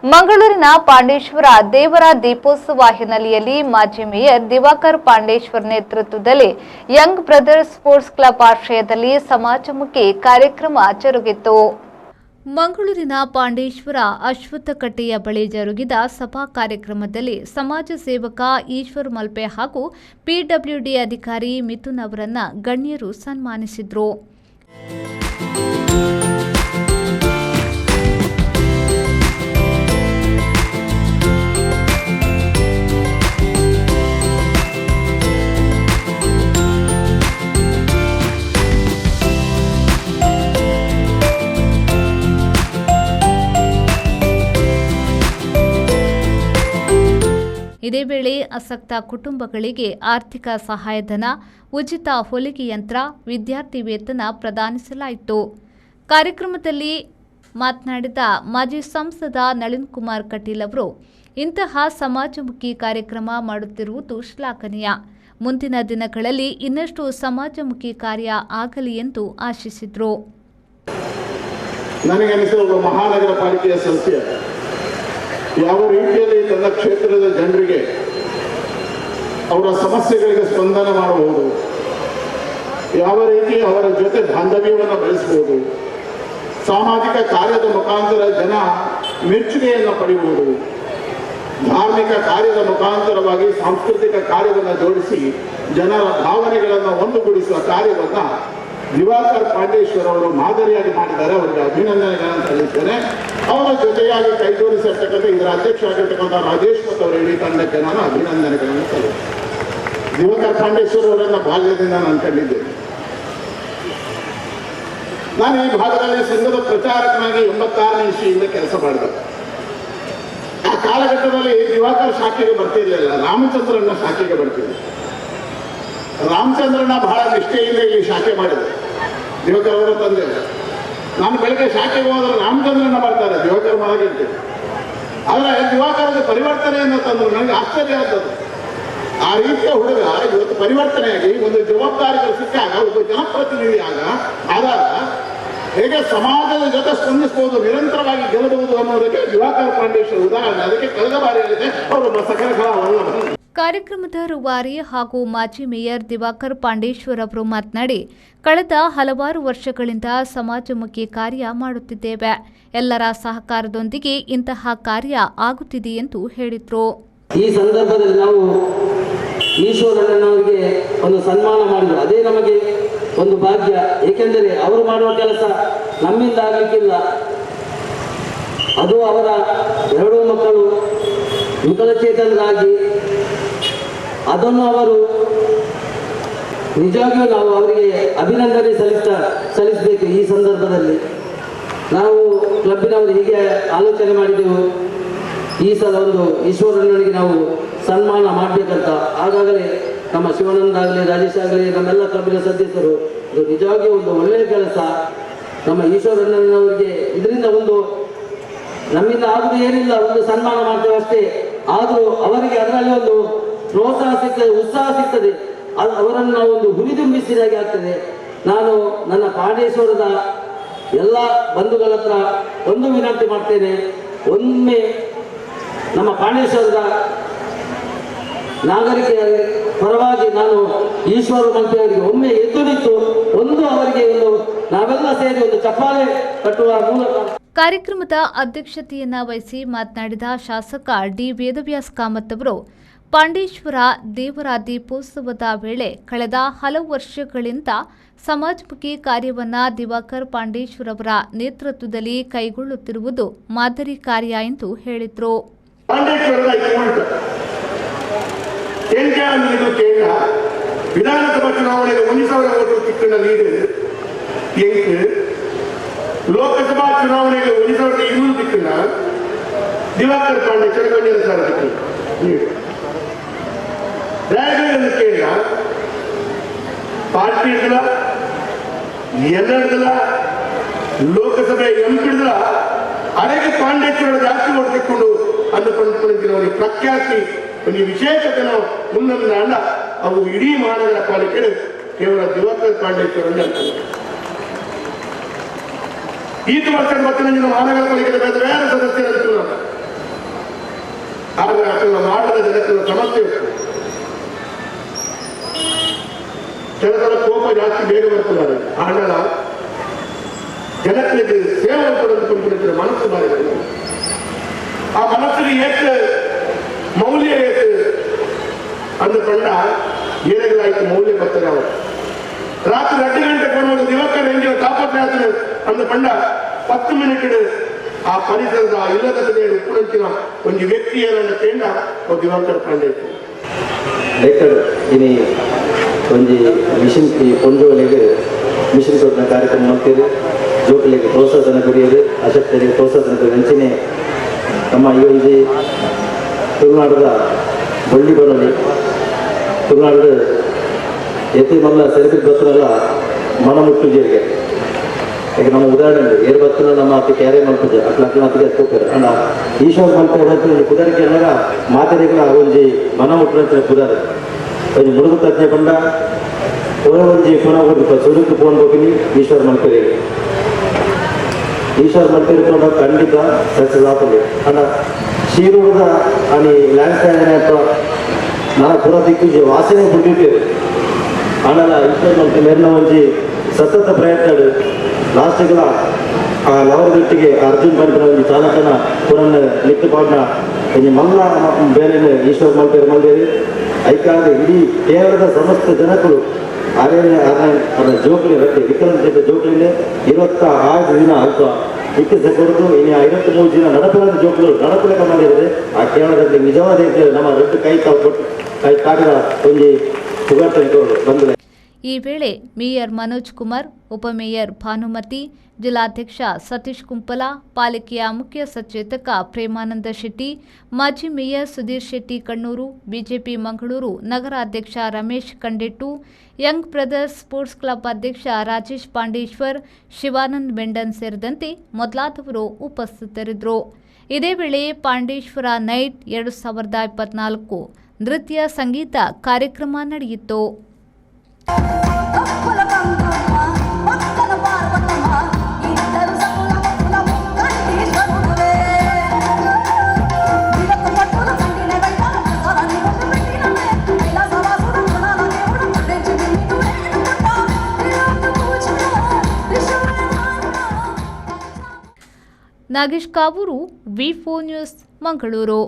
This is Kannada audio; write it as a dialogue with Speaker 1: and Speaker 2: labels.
Speaker 1: ಮಂಗಳೂರಿನ ಪಾಂಡೇಶ್ವರ ದೇವರ ದೀಪೋತ್ಸವ ಹಿನ್ನೆಲೆಯಲ್ಲಿ ಮಾಜಿ ಮೇಯರ್ ದಿವಾಕರ್ ಪಾಂಡೇಶ್ವರ್ ನೇತೃತ್ವದಲ್ಲಿ ಯಂಗ್ ಬ್ರದರ್ಸ್ ಸ್ಪೋರ್ಟ್ಸ್ ಕ್ಲಬ್ ಆಶ್ರಯದಲ್ಲಿ ಸಮಾಜಮುಖಿ ಕಾರ್ಯಕ್ರಮ ಜರುಗಿತು. ಮಂಗಳೂರಿನ ಪಾಂಡೇಶ್ವರ ಅಶ್ವತ್ಥಕಟ್ಟೆಯ ಬಳಿ ಜರುಗಿದ ಸಭಾ ಕಾರ್ಯಕ್ರಮದಲ್ಲಿ ಸಮಾಜ ಸೇವಕ ಈಶ್ವರ್ ಮಲ್ಪೆ ಹಾಗೂ ಪಿಡಬ್ಲ್ಯೂಡಿ ಅಧಿಕಾರಿ ಮಿಥುನ್ ಅವರನ್ನು ಗಣ್ಯರು ಸನ್ಮಾನಿಸಿದರು. ಇದೇ ವೇಳೆ ಆಸಕ್ತ ಕುಟುಂಬಗಳಿಗೆ ಆರ್ಥಿಕ ಸಹಾಯಧನ, ಉಚಿತ ಹೊಲಿಗೆ ಯಂತ್ರ, ವಿದ್ಯಾರ್ಥಿ ವೇತನ ಪ್ರದಾನಿಸಲಾಯಿತು. ಕಾರ್ಯಕ್ರಮದಲ್ಲಿ ಮಾತನಾಡಿದ ಮಾಜಿ ಸಂಸದ ನಳಿನ್ ಕುಮಾರ್ ಕಟೀಲ್ ಅವರು, ಇಂತಹ ಸಮಾಜಮುಖಿ ಕಾರ್ಯಕ್ರಮ ಮಾಡುತ್ತಿರುವುದು ಶ್ಲಾಘನೀಯ. ಮುಂದಿನ ದಿನಗಳಲ್ಲಿ ಇನ್ನಷ್ಟು ಸಮಾಜಮುಖಿ ಕಾರ್ಯ ಆಗಲಿ ಎಂದು ಆಶಿಸಿದರು.
Speaker 2: ಮಹಾನಗರ ಪಾಲಿಕೆಯ ಸಂಸ್ಥೆ ಯಾವ ರೀತಿಯಲ್ಲಿ ತನ್ನ ಕ್ಷೇತ್ರದ ಜನರಿಗೆ ಅವರ ಸಮಸ್ಯೆಗಳಿಗೆ ಸ್ಪಂದನ ಮಾಡಬಹುದು, ಯಾವ ರೀತಿ ಅವರ ಜೊತೆ ಬಾಂಧವ್ಯವನ್ನು ಬೆಳೆಸಬಹುದು, ಸಾಮಾಜಿಕ ಕಾರ್ಯದ ಮುಖಾಂತರ ಜನ ಮೆಚ್ಚುಗೆಯನ್ನು ಪಡೆಯುವುದು, ಧಾರ್ಮಿಕ ಕಾರ್ಯದ ಮುಖಾಂತರವಾಗಿ ಸಾಂಸ್ಕೃತಿಕ ಕಾರ್ಯವನ್ನು ಜೋಡಿಸಿ ಜನರ ಭಾವನೆಗಳನ್ನು ಒಂದುಗೂಡಿಸುವ ಕಾರ್ಯವನ್ನು ದಿವಾಕರ್ ಪಾಂಡೇಶ್ವರ್ ಅವರು ಮಾದರಿಯಾಗಿ ಮಾಡಿದ್ದಾರೆ. ಅವರಿಗೆ ಅಭಿನಂದನೆಗಳನ್ನು ಸಲ್ಲಿಸ್ತೇನೆ. ಅವರ ಜೊತೆಯಾಗಿ ಕೈಜೋಡಿಸಿರ್ತಕ್ಕಂಥ ಇದರ ಅಧ್ಯಕ್ಷ ಆಗಿರ್ತಕ್ಕಂಥ ರಾಜೇಶ್ ಮತ್ತು ಅವರ ಇಡೀ ತಂಡಕ್ಕೆ ನಾನು ಅಭಿನಂದನೆಗಳನ್ನು ಸಲ್ಲಿಸ್ತೇನೆ. ದಿವಾಕರ್ ಪಾಂಡೇಶ್ವರ್ ಅವರನ್ನ ಬಾಲ್ಯದಿಂದ ನಾನು ಕಂಡಿದ್ದೇನೆ. ನಾನು ಈ ಭಾಗದಲ್ಲಿ ಸಂಘದ ಪ್ರಚಾರಕನಾಗಿ 86ನೇ ಇಸ್ವಿಯಿಂದ ಕೆಲಸ ಮಾಡಿದೆ. ಆ ಕಾಲಘಟ್ಟದಲ್ಲಿ ದಿವಾಕರ್ ಶಾಖೆಗೆ ಬರ್ತಿರ್ಲಿಲ್ಲ, ರಾಮಚಂದ್ರನ ಶಾಖೆಗೆ ಬರ್ತಿದ್ದೆ. ರಾಮಚಂದ್ರನ ಬಹಳ ನಿಷ್ಠೆಯಿಂದ ಇಲ್ಲಿ ಶಾಖೆ ಮಾಡಿದೆ. ದಿವಾಕರ್ ಅವರ ತಂದೆ ನಾನು ಬೆಳಗ್ಗೆ ಶಾಖೆಗೆ ಹೋದ್ರೆ ರಾಮಚಂದ್ರನ ಬರ್ತಾರೆ, ದಿವಾಕರ್ ಮಲಗಿರ್ತೀನಿ. ಆದರೆ ದಿವಾಕರದ ಪರಿವರ್ತನೆಯನ್ನು ತಂದರು. ನನಗೆ ಆಶ್ಚರ್ಯ ಆದದ್ದು, ಆ ರೀತಿಯ ಹುಡುಗ ಇವತ್ತು ಪರಿವರ್ತನೆಯಾಗಿ ಒಂದು ಜವಾಬ್ದಾರಿಗಳು ಸಿಕ್ಕಾಗ, ಒಬ್ಬ ಜನಪ್ರತಿನಿಧಿ ಆದಾಗ ಹೇಗೆ ಸಮಾಜದ ಜೊತೆ ಸ್ಪಂದಿಸಬಹುದು, ನಿರಂತರವಾಗಿ ಗೆಲ್ಲಬಹುದು ಅನ್ನೋದಕ್ಕೆ ದಿವಾಕರ್ ಪಾಂಡೇಶ್ವರ್ ಉದಾಹರಣೆ. ಅದಕ್ಕೆ ಕಳೆದ ಬಾರಿ ಹೇಳಿದೆ ಅವರು ಸಕಲ ಕಲಾವಲ್ಲ.
Speaker 1: ಕಾರ್ಯಕ್ರಮದ ರೂವಾರಿ ಹಾಗೂ ಮಾಜಿ ಮೇಯರ್ ದಿವಾಕರ್ ಪಾಂಡೇಶ್ವರ್ ಅವರು ಮಾತನಾಡಿ, ಕಳೆದ ಹಲವಾರು ವರ್ಷಗಳಿಂದ ಸಮಾಜಮುಖಿ ಕಾರ್ಯ ಮಾಡುತ್ತಿದ್ದೇವೆ. ಎಲ್ಲರ ಸಹಕಾರದೊಂದಿಗೆ ಇಂತಹ ಕಾರ್ಯ ಆಗುತ್ತಿದೆ ಎಂದು ಹೇಳಿದರು.
Speaker 3: ಈ ಸಂದರ್ಭದಲ್ಲಿ ನಾವು ಈಶ್ವರಣ್ಣನವರಿಗೆ ಒಂದು ಸನ್ಮಾನ ಮಾಡಿದ್ರು. ಅದೇ ನಮಗೆ ಒಂದು ಭಾಗ್ಯ. ಏಕೆಂದರೆ ಅವರು ಮಾಡುವ ಕೆಲಸ ನಮ್ಮಿಂದ ಆಗಲಿಕ್ಕಿಲ್ಲ. ಅದು ಅವರ 2 ಮಕ್ಕಳು ವಿಕಲಚೇತನರಾಗಿ ಅದನ್ನು ಅವರು ನಿಜವಾಗಿಯೂ ನಾವು ಅವರಿಗೆ ಅಭಿನಂದನೆ ಸಲ್ಲಿಸಬೇಕು. ಈ ಸಂದರ್ಭದಲ್ಲಿ ನಾವು ಕ್ಲಬ್ಬಿನವರು ಹೀಗೆ ಆಲೋಚನೆ ಮಾಡಿದೆವು, ಈ ಸಲ ಒಂದು ಈಶ್ವರಣ್ಣನಿಗೆ ನಾವು ಸನ್ಮಾನ ಮಾಡಬೇಕಂತ. ಆಗಾಗಲೇ ನಮ್ಮ ಶಿವಾನಂದ ಆಗಲಿ, ರಾಜೇಶ್ ಆಗಲಿ, ನಮ್ಮೆಲ್ಲ ಕ್ಲಬ್ಬಿನ ಸದಸ್ಯರು ಇದು ನಿಜವಾಗಿಯೂ ಒಂದು ಒಳ್ಳೆಯ ಕೆಲಸ. ನಮ್ಮ ಈಶ್ವರಣ್ಣನವರಿಗೆ ಇದರಿಂದ ಒಂದು ನಮ್ಮಿಂದ ಆಗುವುದು ಏನಿಲ್ಲ, ಒಂದು ಸನ್ಮಾನ ಮಾಡ್ತೇವೆ ಅಷ್ಟೇ. ಆದರೂ ಅವರಿಗೆ ಅದರಲ್ಲಿ ಒಂದು ಪ್ರೋತ್ಸಾಹ ಸಿಗ್ತದೆ, ಉತ್ಸಾಹ ಸಿಗ್ತದೆ. ಅವರನ್ನು ನಾವು ಒಂದು ಹುರಿದುಂಬಿಸಿದಾಗೆ ಆಗ್ತದೆ. ನಾನು ನನ್ನ ಪಾಂಡೇಶ್ವರದ ಎಲ್ಲ ಬಂಧುಗಳ ಹತ್ರ ಒಂದು ವಿನಂತಿ ಮಾಡ್ತೇನೆ. ಒಮ್ಮೆ ನಮ್ಮ ಪಾಂಡೇಶ್ವರದ ನಾಗರಿಕರ ಪರವಾಗಿ ನಾನು ಈಶ್ವರ ಮಂತ್ರಿಯವರಿಗೆ ಒಮ್ಮೆ ಎದ್ದು ನಿಂತು ಅವರಿಗೆ ನಾವೆಲ್ಲ ಸೇರಿ ಒಂದು ಚಪ್ಪಾಳೆ ಕಟ್ಟುವ ಮೂಲಕ
Speaker 1: ಕಾರ್ಯಕ್ರಮದ ಅಧ್ಯಕ್ಷತೆಯನ್ನ ವಹಿಸಿ ಮಾತನಾಡಿದ ಶಾಸಕ ಡಿ ವೇದವ್ಯಾಸ್ ಕಾಮತ್ ಅವರು, ಪಾಂಡೇಶ್ವರ ದೇವರ ದೀಪೋತ್ಸವದ ವೇಳೆ ಕಳೆದ ಹಲವು ವರ್ಷಗಳಿಂದ ಸಮಾಜಮುಖಿ ಕಾರ್ಯವನ್ನು ದಿವಾಕರ್ ಪಾಂಡೇಶ್ವರ್ ಅವರ ನೇತೃತ್ವದಲ್ಲಿ ಕೈಗೊಳ್ಳುತ್ತಿರುವುದು ಮಾದರಿ ಕಾರ್ಯ ಎಂದು ಹೇಳಿದರು.
Speaker 2: ವಿಧಾನಸಭಾ ಚುನಾವಣೆಗೆ 1,000 ಓಟು ತಿಕ್ಕಣ ಲೀಡ್ ಲೋಕಸಭಾ ಚುನಾವಣೆಗೆ 1,200 ತಿಕ್ಕಣ ದಿವಾಕರ್ ಪಾಂಡೇಶ್ವರ್ 1,000 ತಿಕ್ಕಣ ರಾಯಗಢ ಕೇಳ ಪಾರ್ಟಿ ಎಲ್ಲರ ಲೋಕಸಭೆ ಎಂಪಿಡಿದ ಅರೆಗೆ ಪಾಂಡೇಶ್ವರ ಜಾಸ್ತಿ ಓಟ್ ತೆಕ್ಕೊಂಡು ಅಂದುಕೊಂಡು ಪ್ರಖ್ಯಾತಿ ಒಂದು ವಿಶೇಷತೆನ ಮುನ್ನಲ್ಲ ಅಲ್ಲ. ಅವು ಇಡೀ ಮಹಾನಗರ ಪಾಲಿಕೆ ಕೇವಲ ದಿವಾಕರ್ ಪಾಂಡೇಶ್ವರನ್ನ ಈ ವರ್ಷ 25 ಮಹಾನಗರ ಪಾಲಿಕೆ ಬೇರೆ ಬೇರೆ ಸದಸ್ಯರು ಸಮಸ್ಯೆ ಇರ್ತದೆ. ಕೆಲಸಲ ಕೋಪ ಜಾಸ್ತಿ ಬೇಗ ಬರ್ತದೆ. ಆಡಳ ಜನಕ್ಕೆ ಸೇವೆ ಕೊಡೋದು ಮನಸ್ಸು ಮಾಡಿದೆ. ಆ ಮನಸ್ಸಿಗೆ ಏಕೆ ಮೌಲ್ಯ ಏಕೆ ಅಂದುಕೊಂಡ ಏನೆಗಳಾಯ್ತು ಮೌಲ್ಯ ಬರ್ತದೆ. ಅವರು ರಾತ್ರಿ 2 ಗಂಟೆ ಕೊಡುವುದು ದಿವಕರ್ ಹೆಂಗೆ ಕಾಪಾತ್ರ ಅಂದುಕೊಂಡ 10 ಮಿನಿಟ್ ಆ ಪರಿಸರದ ಇಲ್ಲದ ಉಪ್ಪುರಂಚಿನ ಒಂದು ವ್ಯಕ್ತಿಯನ್ನು ಕೇಂದ್ರ ದಿವಾಕರ್ ಪಾಂಡೆ
Speaker 3: ಲೆಕ್ಕಡ್ ಇನಿ ಒಂಜಿ ಮಿಷನ್ ಈ ಪೊಂಜೋಲೆಗೆ ಮಿಷನ್ ಕೊಟ್ಟಿನ ಕಾರ್ಯಕ್ರಮ ಮಾಡ್ತೀರಿ. ಜೋಕಲಿಗೆ ಪ್ರೋತ್ಸಾಹನ ಕೊಡಿಯೋದು, ಅಶಕ್ತರಿಗೆ ಪ್ರೋತ್ಸಾಹನ ಕೊಡಿ ಹಂಚಿನೇ ನಮ್ಮ ಈ ಒಂದು ತುಳುನಾಡದ ಬಳ್ಳಿ ಬರಲಿ ತುಳುನಾಡು ಎತ್ತಿ ಮಲ್ಲ ಸೆಲೆಬ್ರಿಟಿ ಬತ್ತನಲ್ಲ ಮನ ಮುಟ್ಟು ಜೀರಿಗೆ. ಈಗ ನಮ್ಮ ಉದಾಹರಣೆ ಏರ್ ಬತ್ತನ ನಮ್ಮ ಅತಿ ಕ್ಯಾರೆ ಮಲ್ಪುಜ ಅಟ್ಲ ಅತಿಗೆ ಹೋಗ್ತಾರೆ ಅಣ್ಣ ಈಶ್ವರ್ ಮಲ್ಪೆ ಕುದಾರಿಕೆ ಅನ್ನಾಗ ಮಾತಾಡಿಗಳ ಒಂಜಿ ಮನ ಮುಟ್ಟುವಂತ ಕುದಾರ ಒಂದು ಮುಳುಗು ತಜ್ಞ ಬಂದ ಒಂಜಿ ಪುನಃ ಸುಡುಕು ಫೋನ್ ಹೋಗಿನಿ ಈಶ್ವರ್ ಮಲ್ಪೆರಿಗೆ ಈಶ್ವರ್ ಮಲ್ಪೆ ಖಂಡಿತ ಸಕ್ಸಸ್ ಆಗ್ತದೆ ಅಣ್ಣ ಶೀರುದ అని ಲ್ಯಾಂಡ್ ಸ್ಲೈಡ್ ನನ್ನ ಪುರ ದಿಕ್ಕು ವಾಸನೆ ಬಿಟ್ಟಿರ್ತೇವೆ ಆನಲ್ಲ ಈಶ್ವರ್ ಮಲ್ಪೆ ಮೇರಿನ ಒಂಜಿ ಸತತ ಪ್ರಯತ್ನ ಲಾಸ್ಟ್ಗಳ ಆ ಲವರದೊಟ್ಟಿಗೆ ಅರ್ಜುನ್ ಬಂದಿನ ಒಂದು ಚಾಲಕನ ಪುರನ್ನ ಲಿಟ್ಟು ಪಾಡ್ನ ಒಂದು ಮಲ್ಲ ಬೇರೆ ಈಶ್ವರ್ ಮಲ್ಪೇರು ಮಲ್ದೇರಿ ಐಕಾದ ಇಡೀ ಕೇರಳದ ಸಮಸ್ತ ಜನಗಳು ಅದರ ಜೋಕಲಿ ರಡ್ಡೆ ವಿಕಲಂತ ಜೋಕಲಿನೇ 26 ದಿನ ಅಲ್ಪ ಇಕ್ಕಿಸ ಕೊಡದು ಇನ್ನು 53 ದಿನ ನಡಪದ ಜೋಕಲು ನಡಪಲಕ ಮಾಡಿದರೆ ಆ ಕೇರಳದಲ್ಲಿ ನಿಜವಾದ ನಮ್ಮ ರಡ್ಡು ಕೈ ತಾಡಿದ ಒಂದು ಪುಗಾಟಗಳು ಬಂದರೆ.
Speaker 1: ಈ ವೇಳೆ ಮೇಯರ್ ಮನೋಜ್ ಕುಮಾರ್, ಉಪಮೇಯರ್ ಭಾನುಮತಿ, ಜಿಲ್ಲಾಧ್ಯಕ್ಷ ಸತೀಶ್ ಕುಂಪಲ, ಪಾಲಿಕೆಯ ಮುಖ್ಯ ಸಚೇತಕ ಪ್ರೇಮಾನಂದ ಶೆಟ್ಟಿ, ಮಾಜಿ ಮೇಯರ್ ಸುಧೀರ್ ಶೆಟ್ಟಿ ಕಣ್ಣೂರು, ಬಿಜೆಪಿ ಮಂಗಳೂರು ನಗರಾಧ್ಯಕ್ಷ Ramesh Kandettu, young brothers sports club ಅಧ್ಯಕ್ಷ ರಾಜೇಶ್ ಪಾಂಡೇಶ್ವರ್, ಶಿವಾನಂದ್ ಮೆಂಡನ್ ಸೇರಿದಂತೆ ಮೊದಲಾದವರು ಉಪಸ್ಥಿತರಿದ್ದರು. ಇದೇ ವೇಳೆ ಪಾಂಡೇಶ್ವರ ನೈಟ್ 2024 ನೃತ್ಯ ಸಂಗೀತ ಕಾರ್ಯಕ್ರಮ ನಡೆಯಿತು. ನಾಗೇಶ್ ಕಾವೂರು, ವಿ4 ನ್ಯೂಸ್, ಮಂಗಳೂರು.